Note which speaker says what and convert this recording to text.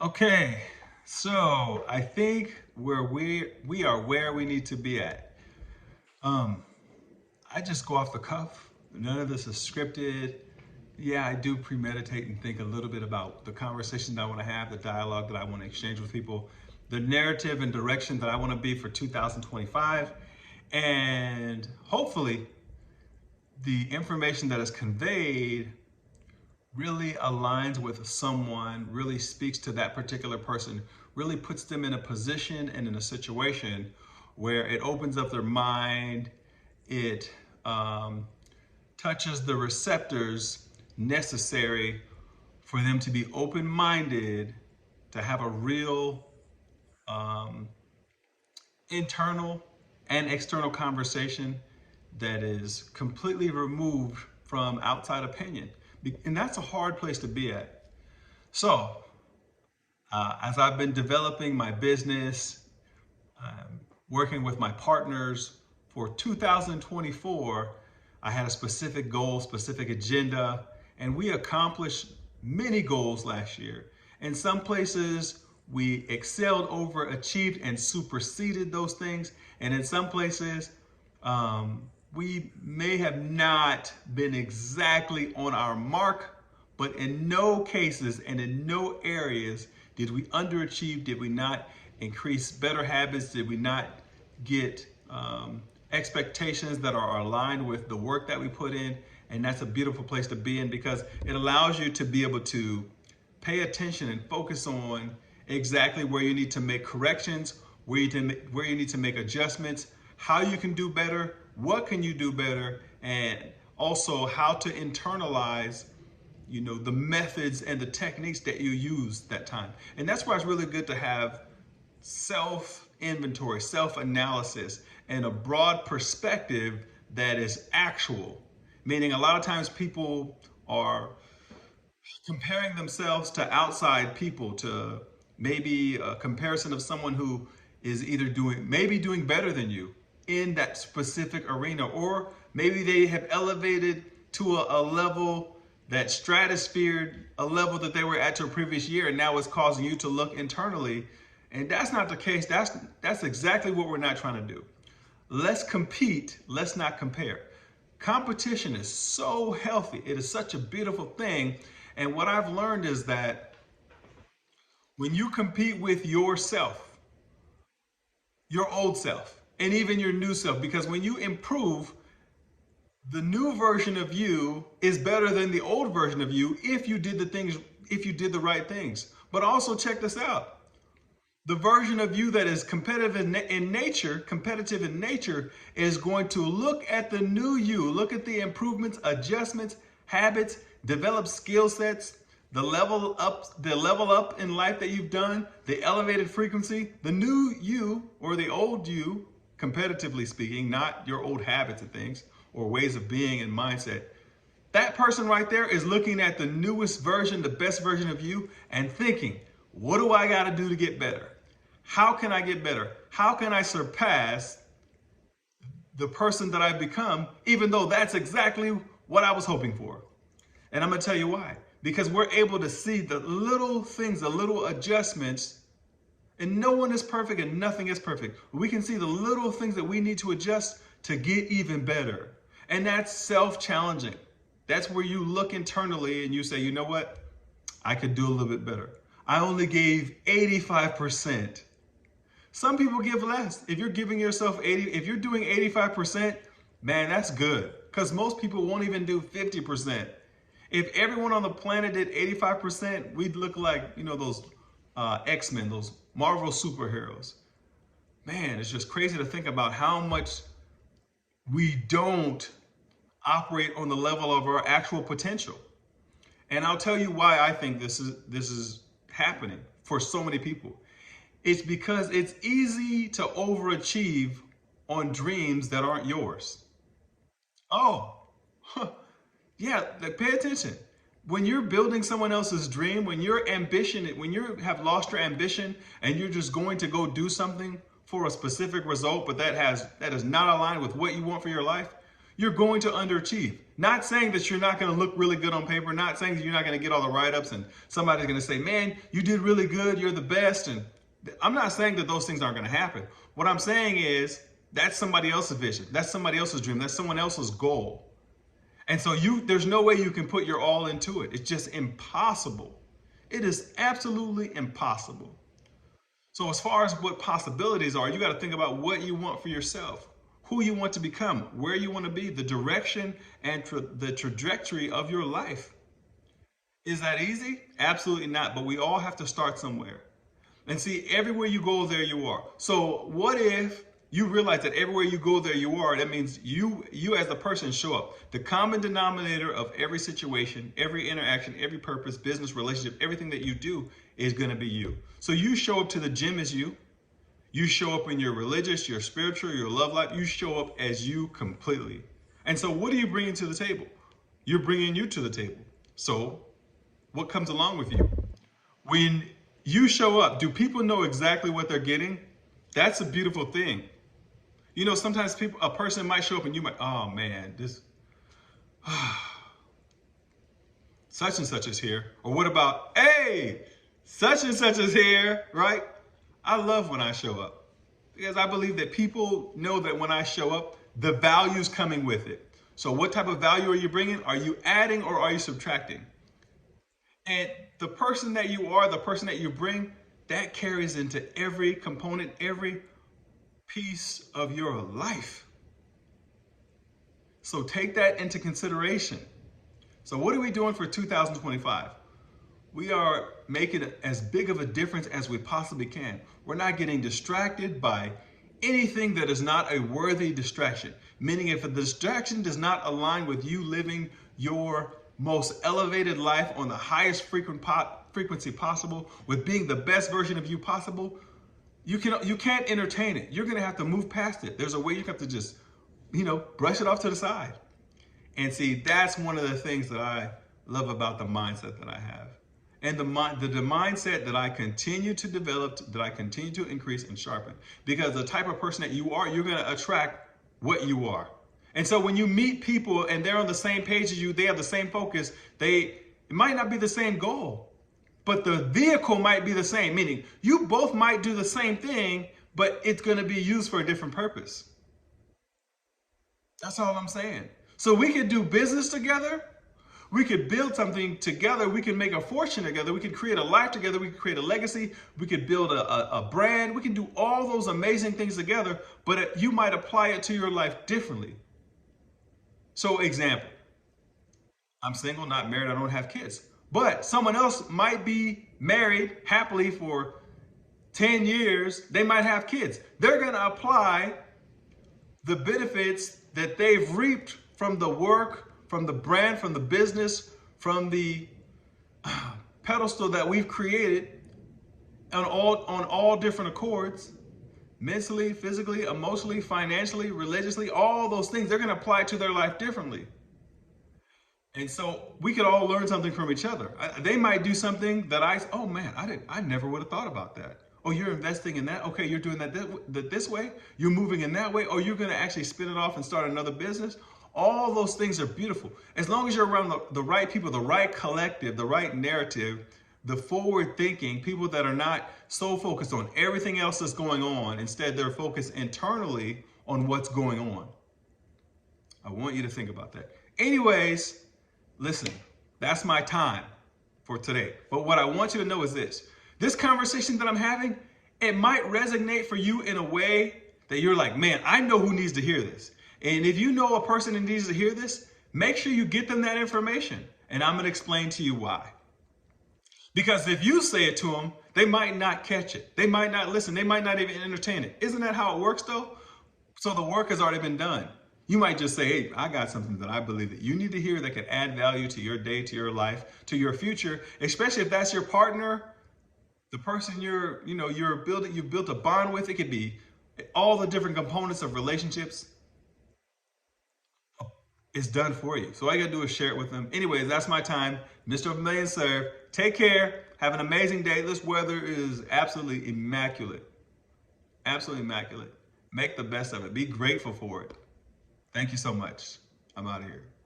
Speaker 1: Okay, so I think where we are where we need to be at. Um, I just go off the cuff. None of this is scripted. Yeah, I do premeditate and think a little bit about the conversation that I want to have, the dialogue that I want to exchange with people, the narrative and direction that I want to be for 2025, and hopefully the information that is conveyed really aligns with someone, really speaks to that particular person, really puts them in a position and in a situation where it opens up their mind, it touches the receptors necessary for them to be open minded, to have a real internal and external conversation that is completely removed from outside opinion. And that's a hard place to be at. So, as I've been developing my business, working with my partners for 2024, I had a specific goal, specific agenda, and we accomplished many goals last year. In some places, we excelled, overachieved, and superseded those things. And in some places, we may have not been exactly on our mark, but in no cases and in no areas did we underachieve, did we not increase better habits, did we not get expectations that are aligned with the work that we put in. And that's a beautiful place to be in because it allows you to be able to pay attention and focus on exactly where you need to make corrections, where you need to make adjustments, how you can do better, what can you do better, and also how to internalize the methods and the techniques that you use that time. And that's why it's really good to have self-inventory, self-analysis, and a broad perspective that is actual. Meaning a lot of times people are comparing themselves to outside people, to maybe a comparison of someone who is either doing better than you in that specific arena, or maybe they have elevated to a level that stratosphered a level that they were at to a previous year, and now it's causing you to look internally. And that's not the case. That's exactly what we're not trying to do. Let's compete, let's not compare. Competition is so healthy. It is such a beautiful thing. And what I've learned is that when you compete with yourself, your old self, and even your new self, because when you improve, the new version of you is better than the old version of you if you did the right things. But also check this out. The version of you that is competitive in nature is going to look at the new you, look at the improvements, adjustments, habits, develop skill sets, the level up in life that you've done, the elevated frequency, the new you or the old you, competitively speaking, not your old habits and things or ways of being and mindset. That person right there is looking at the newest version, the best version of you, and thinking, what do I got to do to get better? How can I get better? How can I surpass the person that I've become, even though that's exactly what I was hoping for? And I'm going to tell you why. Because we're able to see the little things, the little adjustments, and no one is perfect and nothing is perfect. We can see the little things that we need to adjust to get even better. And that's self-challenging. That's where you look internally and you say, you know what? I could do a little bit better. I only gave 85%. Some people give less. If you're giving yourself if you're doing 85%, man, that's good. Because most people won't even do 50%. If everyone on the planet did 85%, we'd look like, those X-Men, those Marvel superheroes. Man, it's just crazy to think about how much we don't operate on the level of our actual potential. And I'll tell you why I think this is happening for so many people. It's because it's easy to overachieve on dreams that aren't yours. Oh, yeah, pay attention. When you're building someone else's dream, when you have lost your ambition and you're just going to go do something for a specific result, but that is not aligned with what you want for your life, you're going to underachieve. Not saying that you're not going to look really good on paper, not saying that you're not going to get all the write-ups and somebody's going to say, man, you did really good, you're the best. And I'm not saying that those things aren't going to happen. What I'm saying is that's somebody else's vision. That's somebody else's dream. That's someone else's goal. And so there's no way you can put your all into it. It's just impossible. It is absolutely impossible. So as far as what possibilities are, you got to think about what you want for yourself, who you want to become, where you want to be, the direction and the trajectory of your life. Is that easy? Absolutely not. But we all have to start somewhere. And see, everywhere you go, there you are. So what if you realize that everywhere you go, there you are? That means you as the person show up. The common denominator of every situation, every interaction, every purpose, business, relationship, everything that you do is going to be you. So you show up to the gym as you. You show up in your religious, your spiritual, your love life. You show up as you completely. And so what are you bringing to the table? You're bringing you to the table. So what comes along with you? When you show up, do people know exactly what they're getting? That's a beautiful thing. You know, sometimes a person might show up and you might, oh man, this, such and such is here. Or what about, hey, such and such is here, right? I love when I show up because I believe that people know that when I show up, the value's coming with it. So what type of value are you bringing? Are you adding or are you subtracting? And the person that you are, the person that you bring, that carries into every component, every piece of your life. So take that into consideration. So what are we doing for 2025? We are making as big of a difference as we possibly can. We're not getting distracted by anything that is not a worthy distraction. Meaning if a distraction does not align with you living your most elevated life on the highest frequency possible, with being the best version of you possible, you can't entertain it. You're gonna have to move past it. There's a way you have to just, brush it off to the side. And see, that's one of the things that I love about the mindset that I have. And the mindset that I continue to develop, that I continue to increase and sharpen. Because the type of person that you are, you're gonna attract what you are. And so when you meet people and they're on the same page as you, they have the same focus, it might not be the same goal, but the vehicle might be the same, meaning you both might do the same thing, but it's going to be used for a different purpose. That's all I'm saying. So we could do business together. We could build something together. We can make a fortune together. We could create a life together. We could create a legacy. We could build a brand. We can do all those amazing things together, but you might apply it to your life differently. So example, I'm single, not married, I don't have kids. But someone else might be married happily for 10 years. They might have kids. They're going to apply the benefits that they've reaped from the work, from the brand, from the business, from the pedestal that we've created on all different accords. Mentally, physically, emotionally, financially, religiously, all those things, they're going to apply it to their life differently. And so we could all learn something from each other. They might do something that oh man, I never would have thought about that. Oh, you're investing in that? Okay, you're doing that this way. You're moving in that way. Oh, you're going to actually spin it off and start another business. All those things are beautiful. As long as you're around the right people, the right collective, the right narrative, the forward thinking, people that are not so focused on everything else that's going on. Instead, they're focused internally on what's going on. I want you to think about that. Anyways, listen, that's my time for today. But what I want you to know is this conversation that I'm having, it might resonate for you in a way that you're like, man, I know who needs to hear this. And if you know a person that needs to hear this, make sure you get them that information. And I'm going to explain to you why. Because if you say it to them, they might not catch it. They might not listen. They might not even entertain it. Isn't that how it works though? So the work has already been done. You might just say, hey, I got something that I believe that you need to hear that can add value to your day, to your life, to your future, especially if that's your partner, the person you've built a bond with. It could be all the different components of relationships. It's done for you. So all you gotta do is share it with them. Anyways, that's my time. Mr. Million Serve. Take care. Have an amazing day. This weather is absolutely immaculate. Absolutely immaculate. Make the best of it. Be grateful for it. Thank you so much. I'm out of here.